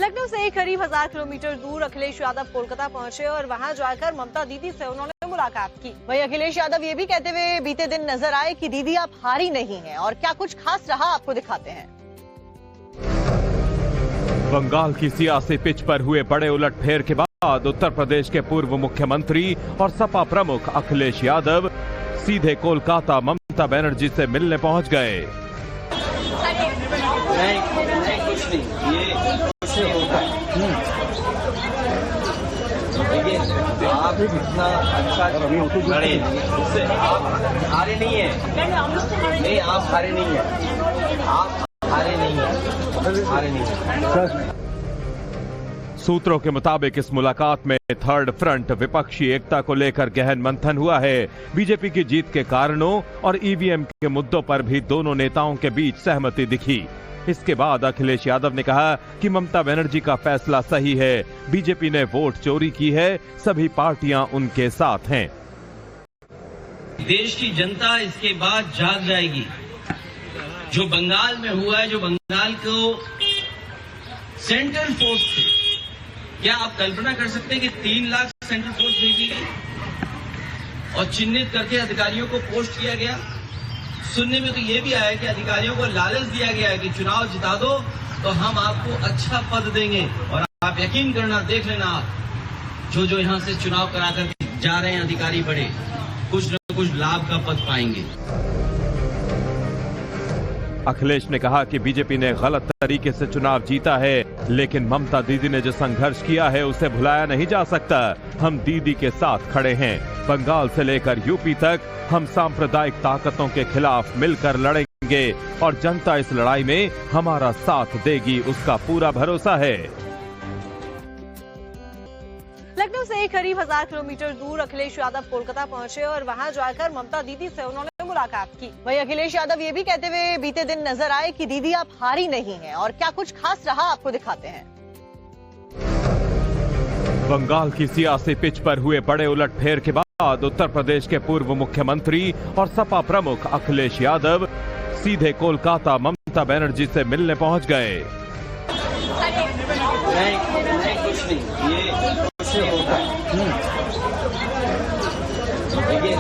लखनऊ से करीब 1000 किलोमीटर दूर अखिलेश यादव कोलकाता पहुंचे और वहां जाकर ममता दीदी से उन्होंने मुलाकात की। वहीं अखिलेश यादव ये भी कहते हुए बीते दिन नजर आए कि दीदी आप हारी नहीं हैं और क्या कुछ खास रहा आपको दिखाते हैं। बंगाल की सियासी पिच पर हुए बड़े उलटफेर के बाद उत्तर प्रदेश के पूर्व मुख्यमंत्री और सपा प्रमुख अखिलेश यादव सीधे कोलकाता ममता बनर्जी से मिलने पहुंच गए। नहीं, कुछ नहीं, ये कुछ नहीं होता है। देखिए, आप इतना अच्छा लड़े, उससे आप हारे नहीं है। नहीं, आप हारे नहीं है। आप हारे नहीं है। हारे नहीं है। सूत्रों के मुताबिक इस मुलाकात में थर्ड फ्रंट विपक्षी एकता को लेकर गहन मंथन हुआ है। बीजेपी की जीत के कारणों और ईवीएम के मुद्दों पर भी दोनों नेताओं के बीच सहमति दिखी। इसके बाद अखिलेश यादव ने कहा कि ममता बनर्जी का फैसला सही है, बीजेपी ने वोट चोरी की है, सभी पार्टियां उनके साथ हैं। देश की जनता इसके बाद जाग जाएगी। जो बंगाल में हुआ है, जो बंगाल को सेंट्रल फोर्स थे, क्या आप कल्पना कर सकते हैं कि 3 लाख सेंट्रल फोर्स भेजी गई और चिन्हित करके अधिकारियों को पोस्ट किया गया। सुनने में तो ये भी आया कि अधिकारियों को लालच दिया गया है कि चुनाव जिता दो तो हम आपको अच्छा पद देंगे। और आप यकीन करना, देख लेना, आप जो यहाँ से चुनाव कराकर जा रहे हैं अधिकारी बड़े, कुछ न कुछ लाभ का पद पाएंगे। अखिलेश ने कहा कि बीजेपी ने गलत तरीके से चुनाव जीता है, लेकिन ममता दीदी ने जो संघर्ष किया है उसे भुलाया नहीं जा सकता। हम दीदी के साथ खड़े हैं। बंगाल से लेकर यूपी तक हम सांप्रदायिक ताकतों के खिलाफ मिलकर लड़ेंगे और जनता इस लड़ाई में हमारा साथ देगी, उसका पूरा भरोसा है। लखनऊ से करीब 1000 किलोमीटर दूर अखिलेश यादव कोलकाता पहुंचे और वहां जाकर ममता दीदी से उन्होंने मुलाकात की। वहीं अखिलेश यादव ये भी कहते हुए बीते दिन नजर आए कि दीदी आप हारी नहीं हैं और क्या कुछ खास रहा आपको दिखाते हैं। बंगाल की सियासी पिच पर हुए बड़े उलटफेर के बाद उत्तर प्रदेश के पूर्व मुख्यमंत्री और सपा प्रमुख अखिलेश यादव सीधे कोलकाता ममता बनर्जी से मिलने पहुंच गए। नहीं, कुछ नहीं, ये कुछ नहीं होता है। देखिए,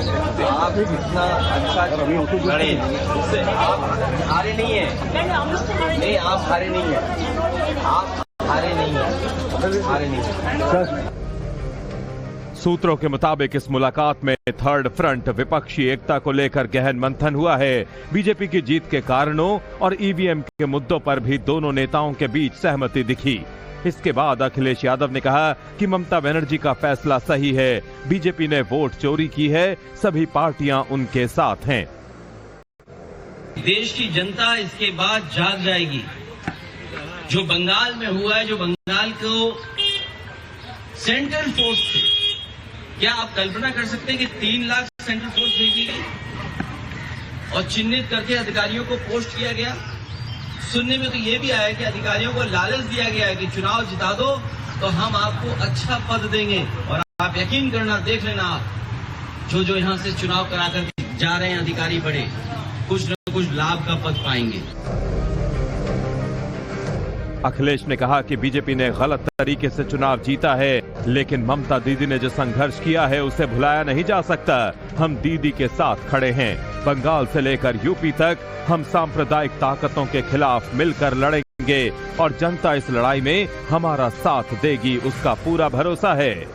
आप इतना अच्छा लड़े, उससे आप हारे नहीं है। नहीं, आप हारे नहीं है। आप हारे नहीं है। हारे नहीं है। सूत्रों के मुताबिक इस मुलाकात में थर्ड फ्रंट विपक्षी एकता को लेकर गहन मंथन हुआ है। बीजेपी की जीत के कारणों और ईवीएम के मुद्दों पर भी दोनों नेताओं के बीच सहमति दिखी। इसके बाद अखिलेश यादव ने कहा कि ममता बनर्जी का फैसला सही है, बीजेपी ने वोट चोरी की है, सभी पार्टियां उनके साथ हैं। देश की जनता इसके बाद जाग जाएगी। जो बंगाल में हुआ है, जो बंगाल को सेंट्रल फोर्स थे, क्या आप कल्पना कर सकते हैं कि 3 लाख सेंट्रल फोर्स भेजी गई और चिन्हित करके अधिकारियों को पोस्ट किया गया। सुनने में तो ये भी आया कि अधिकारियों को लालच दिया गया है कि चुनाव जिता दो तो हम आपको अच्छा पद देंगे। और आप यकीन करना, देख लेना, आप जो यहाँ से चुनाव कराकर जा रहे हैं अधिकारी बड़े, कुछ न कुछ लाभ का पद पाएंगे। अखिलेश ने कहा कि बीजेपी ने गलत तरीके से चुनाव जीता है, लेकिन ममता दीदी ने जो संघर्ष किया है उसे भुलाया नहीं जा सकता। हम दीदी के साथ खड़े हैं। बंगाल से लेकर यूपी तक हम सांप्रदायिक ताकतों के खिलाफ मिलकर लड़ेंगे और जनता इस लड़ाई में हमारा साथ देगी, उसका पूरा भरोसा है।